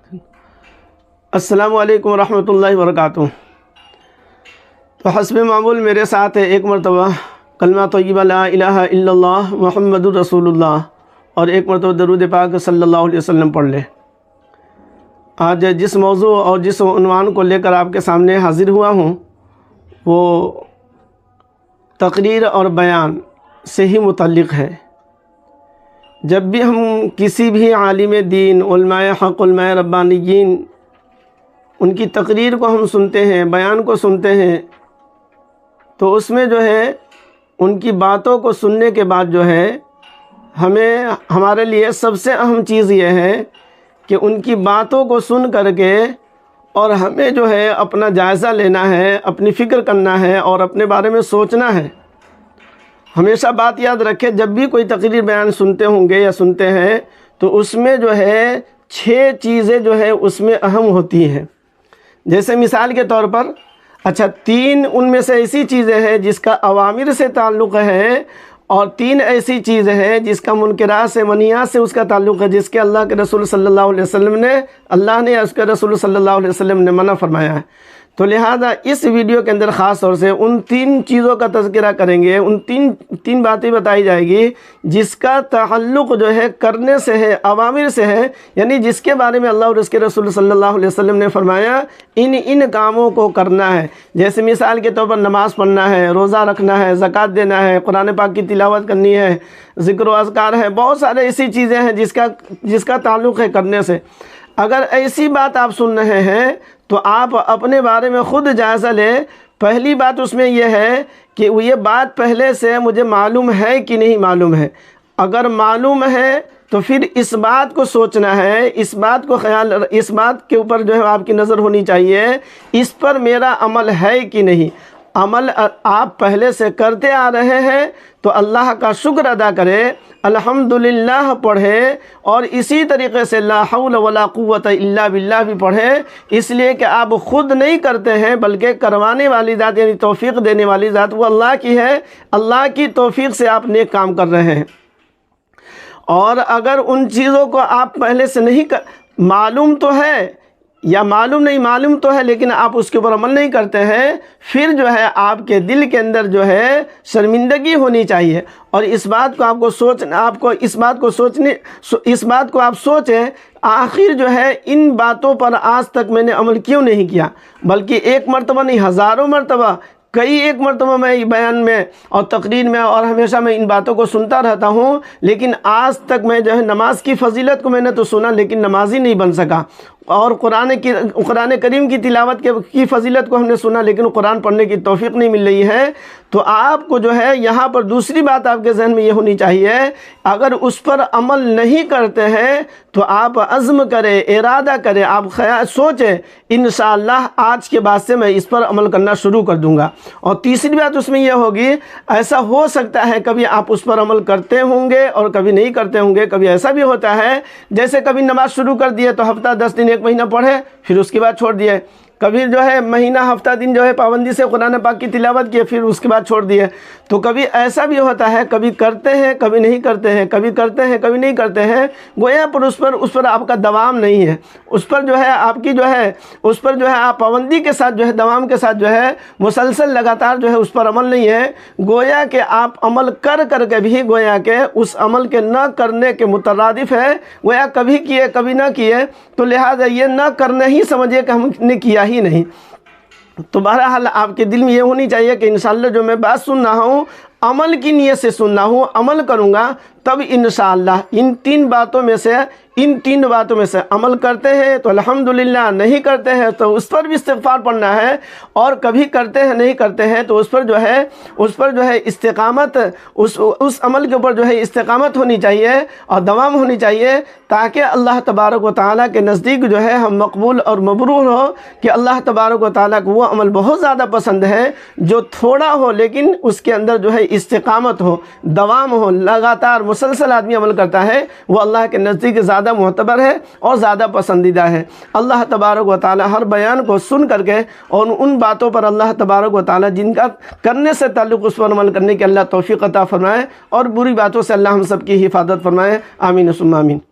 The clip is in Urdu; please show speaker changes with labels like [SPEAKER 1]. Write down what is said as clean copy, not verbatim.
[SPEAKER 1] السلام علیکم ورحمۃ اللہ وبرکاتہ۔ تو حسب معمول میرے ساتھ ہے ایک مرتبہ کلمہ طیبہ لا الہ الا اللہ محمد الرسول اللہ اور ایک مرتبہ درود پاک صلی اللہ علیہ وسلم پڑھ لیں۔ آج جس موضوع اور جس عنوان کو لے کر آپ کے سامنے حاضر ہوا ہوں وہ تقریر اور بیان سے ہی متعلق ہے۔ جب بھی ہم کسی بھی عالم دین، علماء حق، علماء ربانیین، ان کی تقریر کو ہم سنتے ہیں، بیان کو سنتے ہیں، تو اس میں جو ہے ان کی باتوں کو سننے کے بعد جو ہے ہمارے لیے سب سے اہم چیز یہ ہے کہ ان کی باتوں کو سن کر کے اور ہمیں جو ہے اپنا جائزہ لینا ہے، اپنی فکر کرنا ہے اور اپنے بارے میں سوچنا ہے۔ ہمیشہ بات یاد رکھیں، جب بھی کوئی تقریر بیان سنتے ہوں گے یا سنتے ہیں تو اس میں جو ہے 6 چیزیں جو ہے اس میں اہم ہوتی ہیں۔ جیسے مثال کے طور پر 3 ان میں سے ایسی چیزیں ہیں جس کا اوامر سے تعلق ہے اور 3 ایسی چیزیں ہیں جس کا منکرات سے، منہیات سے اس کا تعلق ہے، جس کے اللہ کے رسول صلی اللہ علیہ وسلم نے، اللہ نے اس کے رسول صلی اللہ علیہ وسلم نے منع فرمایا ہے۔ تو لہذا اس ویڈیو کے اندر خاص طور سے ان 3 چیزوں کا تذکرہ کریں گے، ان تین باتیں بتائی جائے گی جس کا تعلق جو ہے کرنے سے ہے، اوامر سے ہے، یعنی جس کے بارے میں اللہ اور اس کے رسول صلی اللہ علیہ وسلم نے فرمایا ان کاموں کو کرنا ہے۔ جیسے مثال کے طور پر نماز پڑھنا ہے، روزہ رکھنا ہے، زکوٰۃ دینا ہے، قرآن پاک کی تلاوت کرنی ہے، ذکر و اذکار ہے، بہت سارے ایسی چیزیں ہیں جس کا تعلق ہے کرنے سے۔ اگر ایسی بات آپ سن رہے ہیں تو آپ اپنے بارے میں خود جائزہ لیں۔ پہلی بات اس میں یہ ہے کہ یہ بات پہلے سے مجھے معلوم ہے کہ نہیں معلوم ہے۔ اگر معلوم ہے تو پھر اس بات کو سوچنا ہے، اس بات کے اوپر جو ہے آپ کی نظر ہونی چاہیے، اس پر میرا عمل ہے کہ نہیں۔ عمل آپ پہلے سے کرتے آ رہے ہیں تو اللہ کا شکر ادا کرے، الحمدللہ پڑھے اور اسی طریقے سے لا حول ولا قوت الا باللہ بھی پڑھیں، اس لیے کہ آپ خود نہیں کرتے ہیں بلکہ کروانے والی ذات یعنی توفیق دینے والی ذات وہ اللہ کی ہے۔ اللہ کی توفیق سے آپ نیک کام کر رہے ہیں۔ اور اگر ان چیزوں کو آپ پہلے سے نہیں معلوم تو ہے یا معلوم تو ہے لیکن آپ اس کے اوپر عمل نہیں کرتے ہیں، پھر جو ہے آپ کے دل کے اندر جو ہے شرمندگی ہونی چاہیے اور اس بات کو آپ سوچیں آخر جو ہے ان باتوں پر آج تک میں نے عمل کیوں نہیں کیا، بلکہ ایک مرتبہ نہیں، ہزاروں مرتبہ، ایک مرتبہ میں بیان میں اور تقریر میں اور ہمیشہ میں ان باتوں کو سنتا رہتا ہوں، لیکن آج تک میں جو ہے نماز کی فضیلت کو میں نے تو سنا لیکن نمازی نہیں بن سکا، اور قرآن کریم کی تلاوت کی فضیلت کو ہم نے سنا لیکن قرآن پڑھنے کی توفیق نہیں مل رہی ہے۔ تو آپ کو جو ہے یہاں پر دوسری بات آپ کے ذہن میں یہ ہونی چاہیے، اگر اس پر عمل نہیں کرتے ہیں تو آپ عزم کریں، ارادہ کریں، آپ سوچیں انشاءاللہ آج کے بعد سے میں اس پر عمل کرنا شروع کر دوں گا۔ اور تیسری بات اس میں یہ ہوگی، ایسا ہو سکتا ہے کبھی آپ اس پر عمل کرتے ہوں گے اور کبھی نہیں کرتے ہوں گے۔ کبھی ایسا بھی ہوتا ہے جیسے کبھی نماز شروع کر دیے تو ہفتہ 10 دن 1 مہینہ پڑھے پھر اس کے بعد چھوڑ دیے، کبھی جو ہے مہینہ ہفتہ دن جو ہے پابندی سے قرآن پاک کی تلاوت کیے پھر اس کے بعد چھوڑ دیے۔ تو کبھی ایسا بھی ہوتا ہے، کبھی کرتے ہیں کبھی نہیں کرتے ہیں، کبھی کرتے ہیں کبھی نہیں کرتے ہیں، گویا پر اس پر آپ کا دوام نہیں ہے، اس پر جو ہے آپ کی جو ہے اس پر جو ہے آپ پابندی کے ساتھ جو ہے دوام کے ساتھ جو ہے مسلسل لگاتار جو ہے اس پر عمل نہیں ہے، گویا کہ آپ عمل کر کے بھی گویا کہ اس عمل کے نہ کرنے کے مترادف ہے، گویا کبھی کیے کبھی نہ کیے، تو لہٰذا یہ نہ کرنا ہی سمجھے کہ ہم نے کیا ہی نہیں۔ تو بہرحال آپ کے دل میں یہ ہونی چاہیے کہ انشاءاللہ جو میں بات سن رہا ہوں عمل کی نیت سے سن رہا ہوں، عمل کروں گا تب انشاءاللہ ان 3 باتوں میں سے عمل کرتے ہیں تو الحمدللہ، نہیں کرتے ہیں تو اس پر بھی استغفار پڑھنا ہے، اور کبھی کرتے ہیں نہیں کرتے ہیں تو اس پر جو ہے استقامت، اس عمل کے اوپر جو ہے استقامت ہونی چاہیے اور دوام ہونی چاہیے، تاکہ اللہ تبارک و تعالیٰ کے نزدیک جو ہے ہم مقبول اور مبرور ہو، کہ اللہ تبارک و تعالیٰ کو وہ عمل بہت زیادہ پسند ہے جو تھوڑا ہو لیکن اس کے اندر جو ہے استقامت ہو، دوام ہو، لگاتار مسلسل آدمی عمل کرتا ہے، وہ اللہ کے نزدیک زیادہ معتبر ہے اور زیادہ پسندیدہ ہے۔ اللہ تبارک و تعالی ہر بیان کو سن کر کے اور ان باتوں پر اللہ تبارک و تعالی جن کا کرنے سے تعلق اس پر عمل کرنے کی اللہ توفیق عطا فرمائے، اور بری باتوں سے اللہ ہم سب کی حفاظت فرمائے، آمین ثم آمین۔